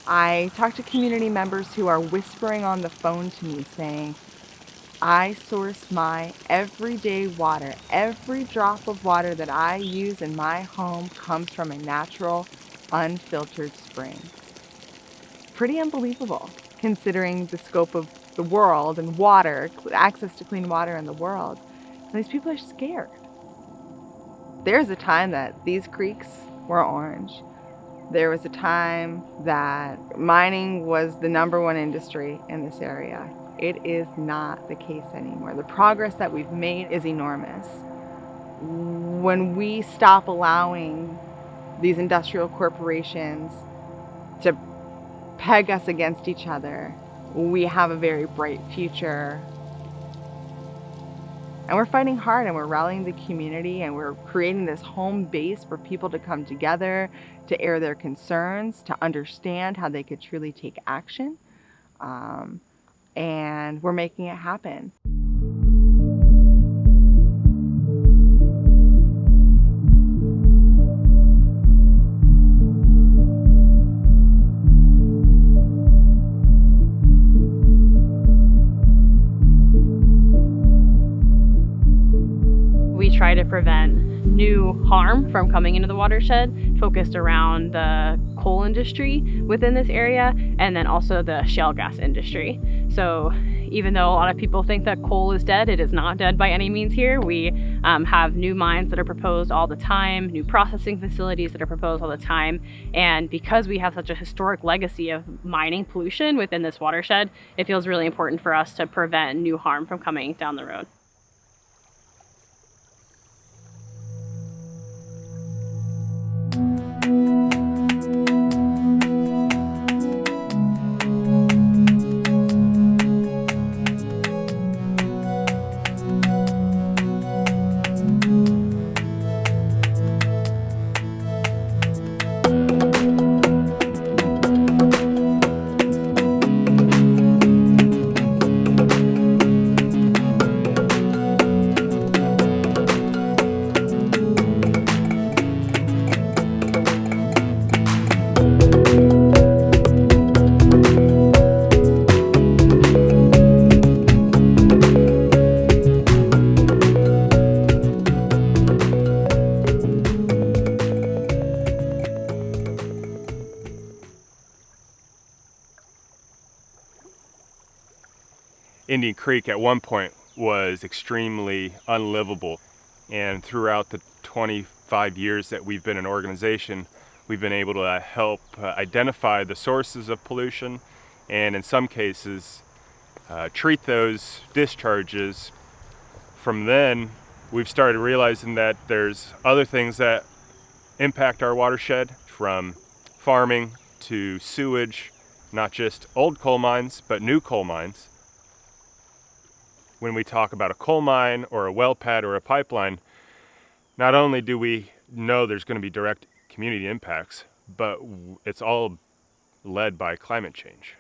I talk to community members who are whispering on the phone to me saying, I source my everyday water. Every drop of water that I use in my home comes from a natural, unfiltered spring. Pretty unbelievable, considering the scope of the world and water, access to clean water in the world. And these people are scared. There's a time that these creeks were orange. There was a time that mining was the #1 industry in this area. It is not the case anymore. The progress that we've made is enormous. When we stop allowing these industrial corporations to peg us against each other, we have a very bright future. And we're fighting hard, and we're rallying the community, and we're creating this home base for people to come together, to air their concerns, to understand how they could truly take action. And we're making it happen. We try to prevent new harm from coming into the watershed, focused around the coal industry within this area, and then also the shale gas industry. So even though a lot of people think that coal is dead, it is not dead by any means here. We have new mines that are proposed all the time, new processing facilities that are proposed all the time. And because we have such a historic legacy of mining pollution within this watershed, it feels really important for us to prevent new harm from coming down the road. Indian Creek at one point was extremely unlivable, and throughout the 25 years that we've been an organization, we've been able to help identify the sources of pollution, and in some cases treat those discharges. From then, we've started realizing that there's other things that impact our watershed, from farming to sewage, not just old coal mines, but new coal mines. When we talk about a coal mine or a well pad or a pipeline, not only do we know there's going to be direct community impacts, but it's all led by climate change.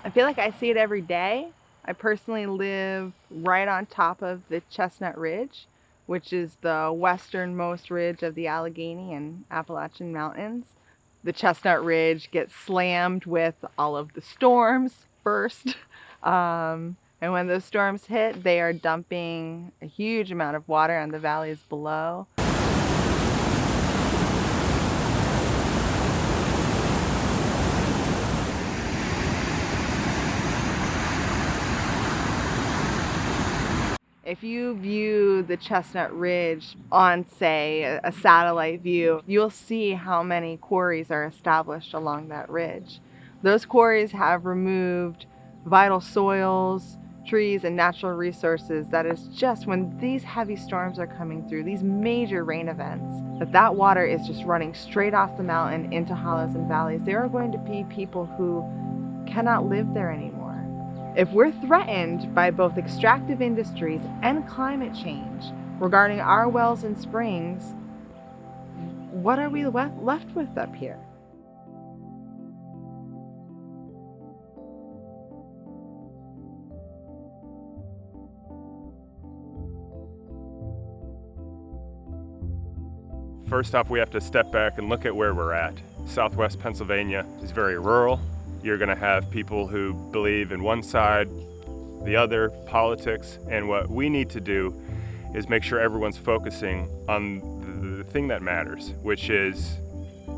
I feel like I see it every day. I personally live right on top of the Chestnut Ridge, which is the westernmost ridge of the Allegheny and Appalachian Mountains. The Chestnut Ridge gets slammed with all of the storms first. And when those storms hit, they are dumping a huge amount of water on the valleys below. If you view the Chestnut Ridge on, say, a satellite view, you'll see how many quarries are established along that ridge. Those quarries have removed vital soils, trees, and natural resources. That is just when these heavy storms are coming through, these major rain events, that water is just running straight off the mountain into hollows and valleys. There are going to be people who cannot live there anymore. If we're threatened by both extractive industries and climate change regarding our wells and springs, what are we left with up here? First off, we have to step back and look at where we're at. Southwest Pennsylvania is very rural. You're going to have people who believe in one side, the other, politics, and what we need to do is make sure everyone's focusing on the thing that matters, which is,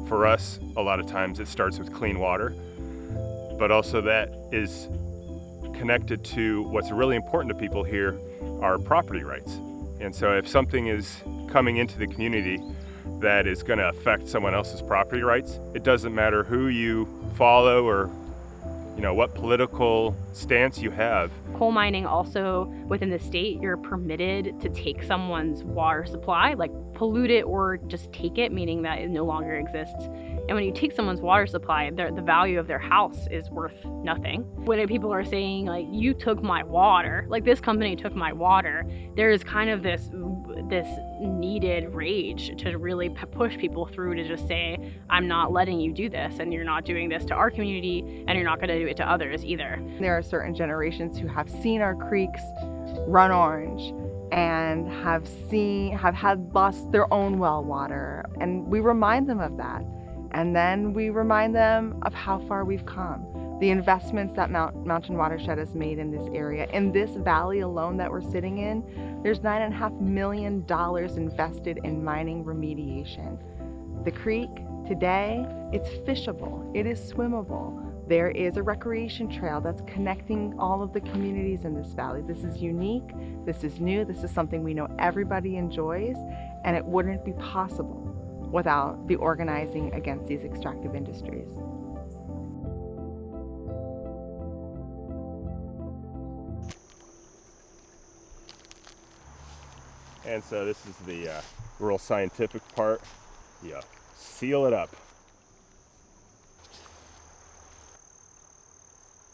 for us, a lot of times it starts with clean water, but also that is connected to what's really important to people here are property rights. And so if something is coming into the community that is going to affect someone else's property rights, it doesn't matter who you follow or what political stance you have. Coal mining also within the state, you're permitted to take someone's water supply, like pollute it or just take it, meaning that it no longer exists. And when you take someone's water supply, the value of their house is worth nothing. When people are saying, like, you took my water, like this company took my water, there is kind of this needed rage to really push people through to just say, I'm not letting you do this, and you're not doing this to our community, and you're not going to do it to others either. There are certain generations who have seen our creeks run orange and have had lost their own well water, and we remind them of that. And then we remind them of how far we've come. The investments that Mountain Watershed has made in this area. In this valley alone that we're sitting in, there's $9.5 million invested in mining remediation. The creek, today, it's fishable, it is swimmable. There is a recreation trail that's connecting all of the communities in this valley. This is unique, this is new, this is something we know everybody enjoys, and it wouldn't be possible without the organizing against these extractive industries. And so this is the real scientific part. You seal it up.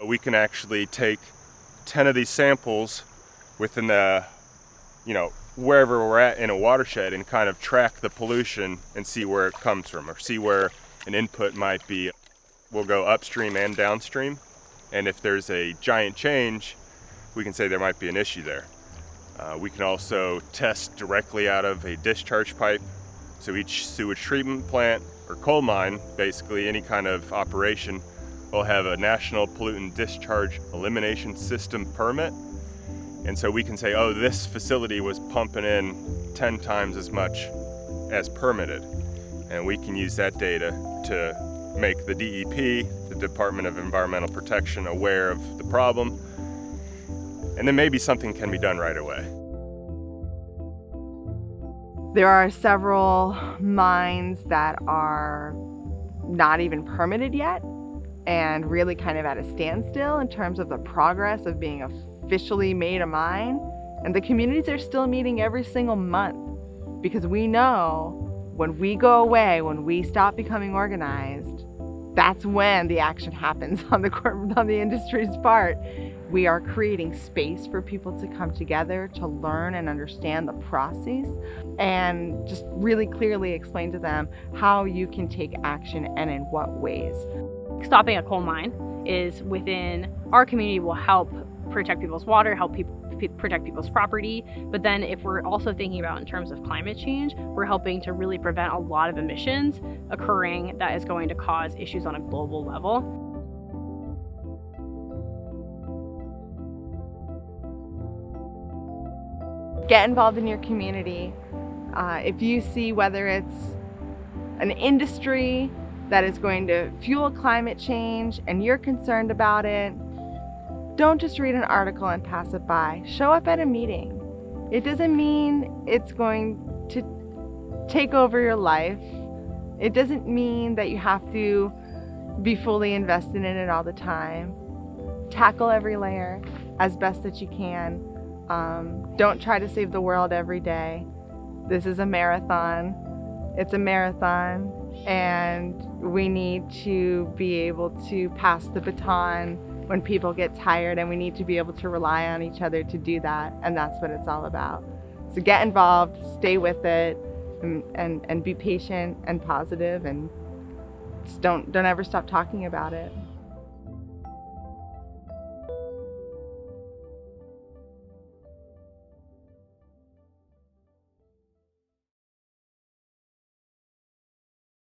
We can actually take 10 of these samples within the, wherever we're at in a watershed and kind of track the pollution and see where it comes from or see where an input might be. We'll go upstream and downstream, and if there's a giant change, we can say there might be an issue there. We can also test directly out of a discharge pipe. So each sewage treatment plant or coal mine, basically any kind of operation, will have a National Pollutant Discharge Elimination System permit. And so we can say, oh, this facility was pumping in 10 times as much as permitted. And we can use that data to make the DEP, the Department of Environmental Protection, aware of the problem. And then maybe something can be done right away. There are several mines that are not even permitted yet and really kind of at a standstill in terms of the progress of being officially made a mine. And the communities are still meeting every single month because we know when we go away, when we stop becoming organized, that's when the action happens on the industry's part. We are creating space for people to come together to learn and understand the process and just really clearly explain to them how you can take action and in what ways. Stopping a coal mine is within our community, will help protect people's water, help protect people's property. But then if we're also thinking about in terms of climate change, we're helping to really prevent a lot of emissions occurring that is going to cause issues on a global level. Get involved in your community. If you see whether it's an industry that is going to fuel climate change and you're concerned about it, don't just read an article and pass it by. Show up at a meeting. It doesn't mean it's going to take over your life. It doesn't mean that you have to be fully invested in it all the time. Tackle every layer as best that you can. Don't try to save the world every day. This is a marathon. It's a marathon, and we need to be able to pass the baton when people get tired, and we need to be able to rely on each other to do that, and that's what it's all about. So get involved, stay with it, and be patient and positive, and just don't ever stop talking about it.